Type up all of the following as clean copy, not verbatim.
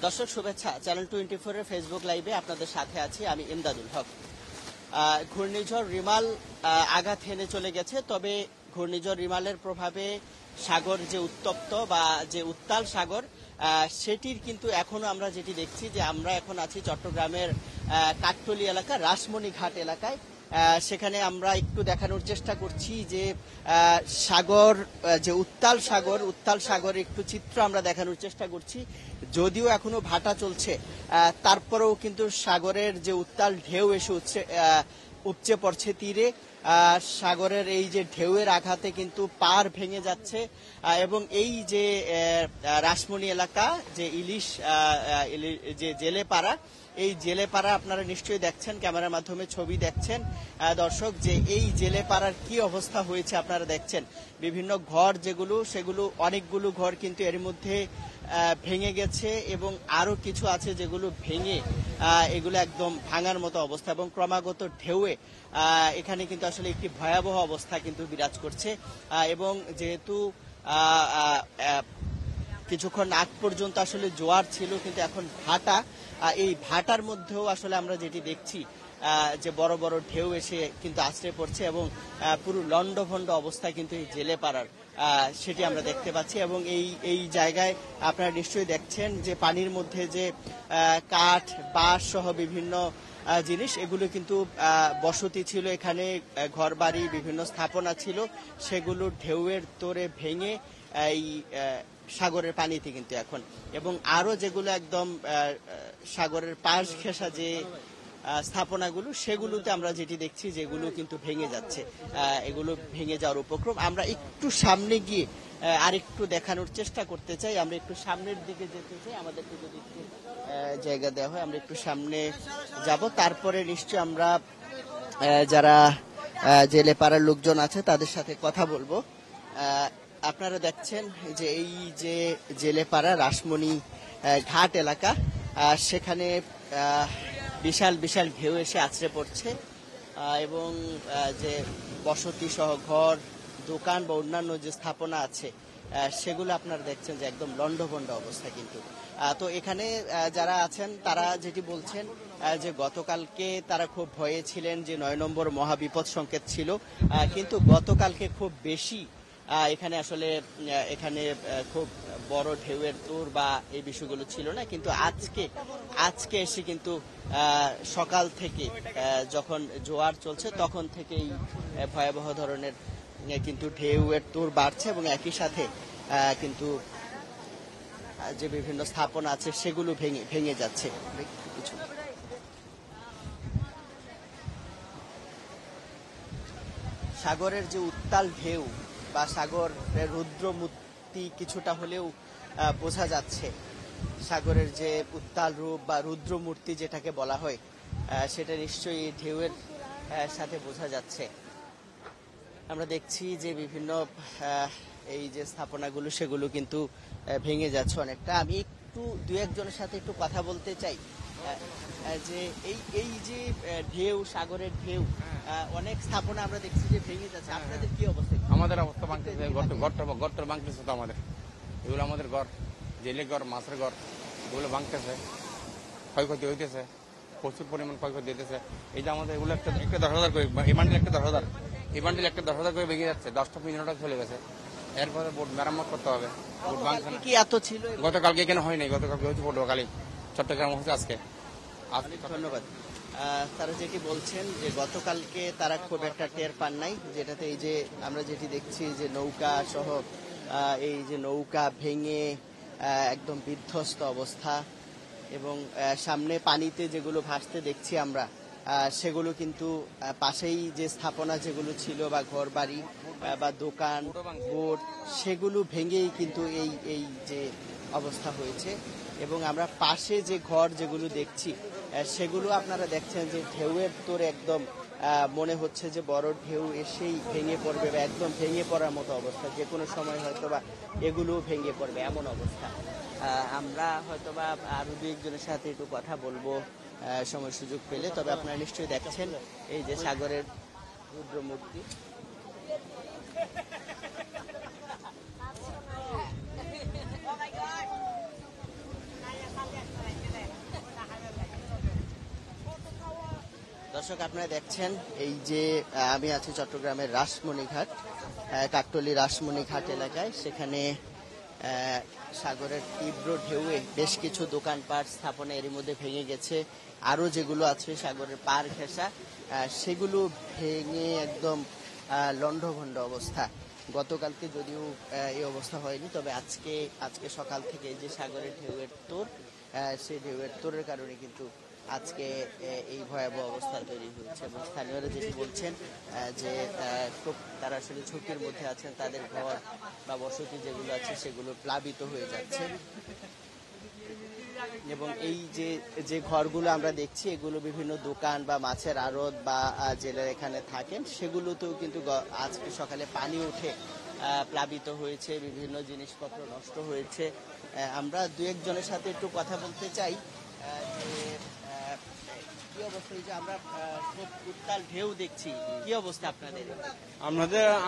দর্শক শুভেচ্ছা, চ্যানেল 24 এর ফেসবুক লাইভে আপনাদের সাথে আছি আমি ইমদাদুল হক। ঘূর্ণিঝড় রিমাল আঘাত হেনে চলে গেছে, তবে ঘূর্ণিঝড় রিমালের প্রভাবে সাগর যে উত্তপ্ত বা যে উত্তাল সাগর, সেটির কিন্তু এখনো আমরা যেটি দেখছি যে আমরা এখন আছি চট্টগ্রামের কাকতলী এলাকা রাসমণি ঘাট এলাকায়। সেখানে আমরা একটু দেখানোর চেষ্টা করছি যে সাগর যে উত্তাল সাগর একটু চিত্র আমরা দেখানোর চেষ্টা করছি। যদিও এখনো ভাটা চলছে, তারপরেও কিন্তু সাগরের যে উত্তাল ঢেউ এসে উপচে পড়ছে তীরে। সাগরের এই যে ঢেউয়ের আঘাতে কিন্তু পাড় ভেঙে যাচ্ছে এবং এই যে রাসমণি এলাকা যে ইলিশ যে জেলেপাড়া, এই জেলেপাড়া আপনারা নিশ্চয়ই দেখছেন, ক্যামেরার মাধ্যমে ছবি দেখছেন দর্শক, যে এই জেলেপাড়ার কি অবস্থা হয়েছে আপনারা দেখছেন। বিভিন্ন ঘর সেগুলো অনেকগুলো ঘর কিন্তু এর মধ্যে ভেঙে গেছে এবং আরো কিছু আছে যেগুলো ভেঙে এগুলো একদম ভাঙার মতো অবস্থা, এবং ক্রমাগত ঢেউয়ে এখানে কিন্তু আসলে একটি ভয়াবহ অবস্থা কিন্তু বিরাজ করছে। এবং যেহেতু কিছুক্ষণ আগ পর্যন্ত আসলে জোয়ার ছিল, কিন্তু এখন ভাটা, এই ভাটার মধ্যেও আসলে আমরা যেটি দেখছি যে বড় বড় ঢেউ এসে কিন্তু আশ্রয় পড়ছে এবং পুরো লন্ডভন্ড অবস্থা কিন্তু এই জেলেপাড়ার সেটি আমরা দেখতে পাচ্ছি। এবং এই জায়গায় আপনারা নিশ্চয়ই দেখছেন যে পানির মধ্যে যে কাঠ বাঁশ সহ বিভিন্ন জিনিস, এগুলো কিন্তু বসতি ছিল, এখানে ঘরবাড়ি বিভিন্ন স্থাপনা ছিল, সেগুলো ঢেউয়ের তোড়ে ভেঙে এই সাগরের পানিতে কিন্তু এখন, এবং আরো যেগুলো একদম সাগরের পাশ ঘেঁষা যে স্থাপনাগুলো, সেগুলোতে আমরা যেটি দেখছি যেগুলো কিন্তু ভেঙে যাচ্ছে, এগুলো ভেঙে যাওয়ার উপক্রম। আমরা একটু সামনে গিয়ে আরেকটু দেখানোর চেষ্টা করতে চাই, আমরা একটু সামনের দিকে যেতে চাই, আমাদেরকে যদি একটু জায়গা দেওয়া হয় আমরা একটু সামনে যাব, তারপরে নিশ্চয় আমরা যারা জেলেপাড়ার লোকজন আছে তাদের সাথে কথা বলবো। আপনারা দেখছেন যে এই যে জেলেপাড়া রাসমণি ঘাট এলাকা, সেখানে বিশাল বিশাল ঢেউ এসে আছড়ে পড়ছে এবং যে বসতি সহ ঘর দোকান বা অন্যান্য যে স্থাপনা আছে সেগুলো আপনারা দেখছেন যে একদম লন্ডভন্ড অবস্থা কিন্তু। তো এখানে যারা আছেন তারা যেটি বলছেন যে গতকালকে তারা খুব ভয়ে ছিলেন যে 9 নম্বর মহাবিপদ সংকেত ছিল, কিন্তু গতকালকে খুব বেশি এখানে খুব বড় ঢেউয়ের তোড় বা এই বিষয়গুলো ছিল না, কিন্তু আজকে এসে কিন্তু সকাল থেকে যখন জোয়ার চলছে তখন থেকেই ভয়াবহ ধরনের কিন্তু ঢেউয়ের তোড় বাড়ছে এবং একই সাথে কিন্তু যে বিভিন্ন স্থাপনা আছে সেগুলো ভেঙে যাচ্ছে। কিছু সাগরের যে উত্তাল ঢেউ বা সাগরের রুদ্রমূর্তি কিছুটা হলেও বোঝা যাচ্ছে। সাগরের যে উত্তাল রূপ বা রুদ্রমূর্তি যেটাকে বলা হয়, সেটা নিশ্চয়ই ঢেউয়ের সাথে বোঝা যাচ্ছে। আমরা দেখছি যে বিভিন্ন এই যে স্থাপনাগুলো সেগুলো কিন্তু ভেঙে যাচ্ছে অনেকটা। আমি একটু দু একজনের সাথে একটু কথা বলতে চাই যে এই যে ঢেউ, সাগরের ঢেউ, অনেক স্থাপনা আমরা দেখছি যে ভেঙে যাচ্ছে, আপনাদের কি অবস্থা? আমাদের অবস্থা ভাঙতেছে, গর্ত ভাঙতেছে তো আমাদের, এগুলো আমাদের ঘর, জেলে ঘর, মাছের ঘর, এগুলো ভাঙতেছে, ক্ষয়ক্ষতি হইতেছে, প্রচুর পরিমাণ ক্ষয়ক্ষতি হইতেছে। এই যে আমাদের এগুলো একটা 10,000 করে, এই বান্ডিল একটা 10,000, এই বান্ডিল একটা 10,000 করে ভেঙে যাচ্ছে, 10টা 15 টাকা চলে গেছে। এরপরে বোর্ড মেরামত করতে হবে। বোর্ড ভাঙছে না। কি এত ছিল? গতকালকে এখানে হয় নাই, গতকালকে হচ্ছে পটুয়াখালী, চট্টগ্রাম হচ্ছে আজকে। ধন্যবাদ। তারা যেটি বলছেন যে গতকালকে তারা খুব একটা টের পান নাই, যেটাতে এই যে আমরা যেটি দেখছি যে নৌকা সহ এই যে নৌকা ভেঙে একদম বিধ্বস্ত অবস্থা, এবং সামনে পানিতে যেগুলো ভাসতে দেখছি আমরা, সেগুলো কিন্তু পাশেই যে স্থাপনা যেগুলো ছিল বা ঘর বাড়ি বা দোকান বোর্ড, সেগুলো ভেঙেই কিন্তু এই যে অবস্থা হয়েছে। এবং আমরা পাশে যে ঘর যেগুলো দেখছি সেগুলো আপনারা দেখছেন যে ঢেউয়ের তোড়ে একদম মনে হচ্ছে যে বড় ঢেউ এসেই ভেঙে পড়বে বা একদম ভেঙে পড়ার মতো অবস্থা, যে কোনো সময় হয়তো বা এগুলো ভেঙে পড়বে এমন অবস্থা। আমরা হয়তো বা আরো দু একজনের সাথে একটু কথা বলবো সময় সুযোগ পেলে। তবে আপনারা নিশ্চয়ই দেখছেন এই যে সাগরের রুদ্রমূর্তি। দর্শক আপনারা দেখছেন এই যে আমি আছি চট্টগ্রামের রাসমণিঘাট কাকটলি রাসমণিঘাট এলাকায়। সেখানে সাগরের তীব্র ঢেউয়ে বেশ কিছু দোকানপাট স্থাপনা এরই মধ্যে ভেঙে গেছে। আরো যেগুলো আছে সাগরের পার ঘেঁষা সেগুলো ভেঙে একদম লণ্ডভণ্ড অবস্থা। গতকালকে যদিও এই অবস্থা হয়নি, তবে আজকে সকাল থেকে এই যে সাগরের ঢেউয়ের তোর সেই ঢেউয়ের তোরের কারণে কিন্তু আজকে এই ভয়াবহ অবস্থা তৈরি হয়েছে। এবং স্থানীয়রা যেটি বলছেন যে খুব তারা আসলে ঝুঁকির মধ্যে আছেন, তাদের ঘর বা বসতি যেগুলো আছে সেগুলো প্লাবিত হয়ে যাচ্ছে। এবং এই যে ঘরগুলো আমরা দেখছি এগুলো বিভিন্ন দোকান বা মাছের আড়ত বা জেলের এখানে থাকেন, সেগুলোতেও কিন্তু আজকে সকালে পানি উঠে প্লাবিত হয়েছে, বিভিন্ন জিনিসপত্র নষ্ট হয়েছে। আমরা দু একজনের সাথে একটু কথা বলতে চাই যে কি অবস্থা। এই যে আমরা খুব উত্তাল ঢেউ দেখছি, কি অবস্থা আপনাদের?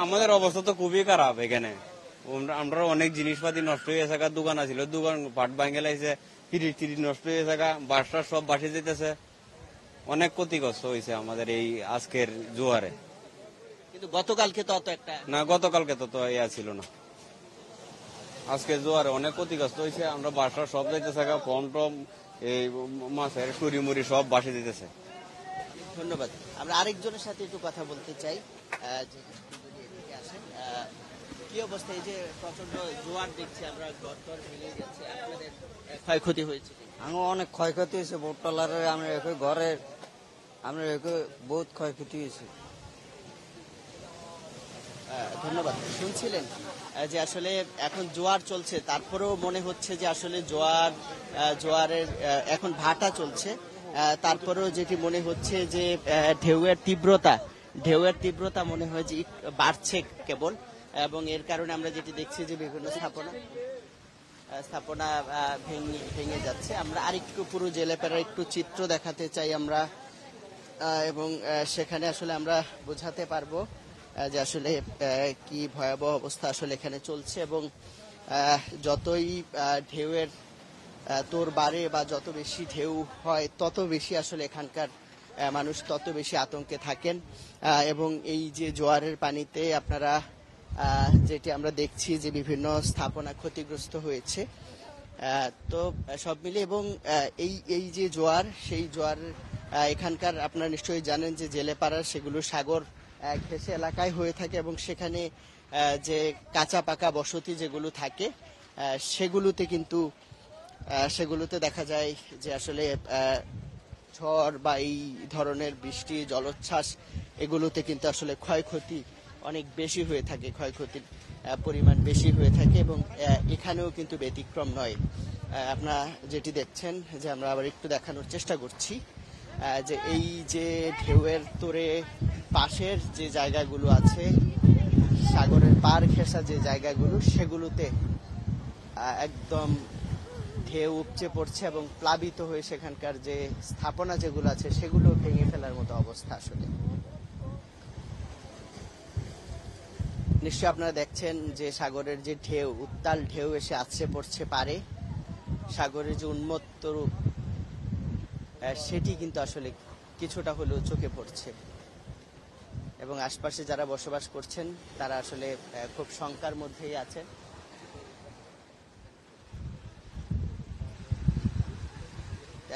আমাদের অবস্থা তো খুবই খারাপ এখানে। আমরা অনেক জিনিসপাতি নষ্ট হয়ে থাকা, দোকান আছিল, দোকান পাট ভাঙে লাইছে, ফ্রিজ নষ্ট হয়ে থাকা, বাসটা সব বাসে যেতেছে। অনেক ক্ষতিগ্রস্ত হয়েছে আমাদের এই আজকের জোয়ারে। কিন্তু গতকালকে তো অত একটা না, গতকালকে তো ইয়া ছিল না। আজকে জোয়ারে অনেক ক্ষতিগ্রস্ত হয়েছে। আমরা বাসা সব যাইতে থাকা, ফোন টম, এই মাছের টুরি মুড়ি সব বাসে যেতেছে। ধন্যবাদ। আমরা আরেকজনের সাথে একটু কথা বলতে চাই যে যদি এদিকে আসেন। কি অবস্থা? এই যে প্রচন্ড জোয়ার দেখছি আমরা, ঘর ভেঙে গেছে, আপনাদের ক্ষয়ক্ষতি হয়েছে? আমার অনেক ক্ষয়ক্ষতি হয়েছে। বোট টলারের আমরা ঘরের আমরা বহুত ক্ষয়ক্ষতি হয়েছে। ধন্যবাদ। শুনছিলেন যে আসলে এখন জোয়ার চলছে, তারপরেও মনে হচ্ছে যে আসলে জোয়ারের এখন ভাটা চলছে, তারপরেও যেটি মনে হচ্ছে যে ঢেউয়ের তীব্রতা মনে হয় যে বাড়ছে কেবল। এবং এর কারণে আমরা যেটি দেখছি যে বিভিন্ন স্থাপনা ভেঙে যাচ্ছে। আমরা আরেকটু পুরো জেলেপাড়ার একটু চিত্র দেখাতে চাই আমরা, এবং সেখানে আসলে আমরা বোঝাতে পারবো যে আসলে কি ভয়াবহ অবস্থা আসলে এখানে চলছে। এবং যতই ঢেউয়ের তোর বাড়ে বা যত বেশি ঢেউ হয় তত বেশি আসলে এখানকার মানুষ তত বেশি আতঙ্কে থাকেন। এবং এই যে জোয়ারের পানিতে আপনারা যেটি আমরা দেখছি যে বিভিন্ন স্থাপনা ক্ষতিগ্রস্ত হয়েছে। তো সব মিলে এবং এই যে জোয়ার, সেই জোয়ার এখানকার আপনারা নিশ্চয়ই জানেন যে জেলেপাড়ার সেগুলো সাগর ঘেঁষে এলাকায় হয়ে থাকে। এবং সেখানে যে কাঁচা পাকা বসতি যেগুলো থাকে সেগুলোতে দেখা যায় যে আসলে ঝড় বা এই ধরনের বৃষ্টি, জলোচ্ছ্বাস এগুলোতে কিন্তু আসলে ক্ষয়ক্ষতি অনেক বেশি হয়ে থাকে, ক্ষয়ক্ষতির পরিমাণ বেশি হয়ে থাকে। এবং এখানেও কিন্তু ব্যতিক্রম নয়। আপনারা যেটি দেখছেন যে আমরা আবার একটু দেখানোর চেষ্টা করছি যে এই যে ঢেউয়ের তোরে পাশের যে জায়গাগুলো আছে, সাগরের পার ঘেঁষা যে জায়গাগুলো, সেগুলোতে একদম ঢেউ উপচে পড়ছে এবং প্লাবিত হয়ে সেখানকার যে স্থাপনা যেগুলো আছে সেগুলো ভেঙে ফেলার মতো অবস্থা। আসলে নিশ্চয়ই আপনারা দেখছেন যে সাগরের যে ঢেউ, উত্তাল ঢেউ এসে আছড়ে পড়ছে পারে, সাগরের যে উন্মত্ত রূপ সেটি কিন্তু আসলে কিছুটা হলেও চোখে পড়ছে। এবং আশপাশে যারা বসবাস করছেন তারা আসলে খুব শঙ্কার মধ্যেই আছেন।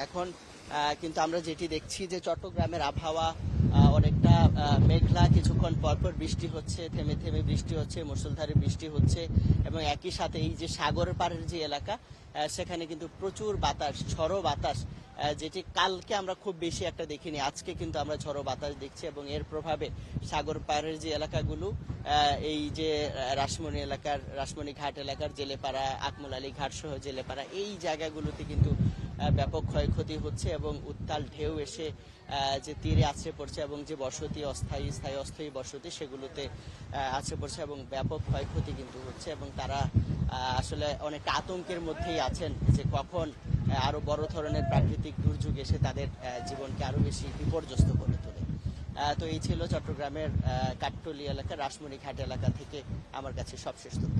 এখন কিন্তু আমরা যেটি দেখছি যে চট্টগ্রামের আবহাওয়া অনেকটা মেঘলা, কিছুক্ষণ পরপর বৃষ্টি হচ্ছে, থেমে থেমে বৃষ্টি হচ্ছে, মুষলধারে বৃষ্টি হচ্ছে। এবং একই সাথে এই যে সাগর পাড়ের যে এলাকা, সেখানে কিন্তু প্রচুর বাতাস, ঝড়ো বাতাস, যেটি কালকে আমরা খুব বেশি একটা দেখিনি, আজকে কিন্তু আমরা ঝড়ো বাতাস দেখছি। এবং এর প্রভাবে সাগর পাড়ের যে এলাকাগুলো, এই যে রাসমণিঘাট এলাকার জেলেপাড়া, আকমল আলী ঘাট সহ জেলেপাড়া, এই জায়গাগুলোতে কিন্তু ব্যাপক ক্ষয়ক্ষতি হচ্ছে। এবং উত্তাল ঢেউ এসে যে তীরে আছড়ে পড়ছে এবং যে বসতি, অস্থায়ী বসতি, সেগুলোতে আছড়ে পড়ছে এবং ব্যাপক ক্ষয়ক্ষতি কিন্তু হচ্ছে। এবং তারা আসলে অনেক আতঙ্কের মধ্যেই আছেন যে কখন আরো বড় ধরনের প্রাকৃতিক দুর্যোগ এসে তাদের জীবনকে আরো বেশি বিপর্যস্ত করে তোলে। তো এই ছিল চট্টগ্রামের কাকটলি এলাকা, রাসমণিঘাট এলাকা থেকে আমার কাছে সবশেষ তথ্য।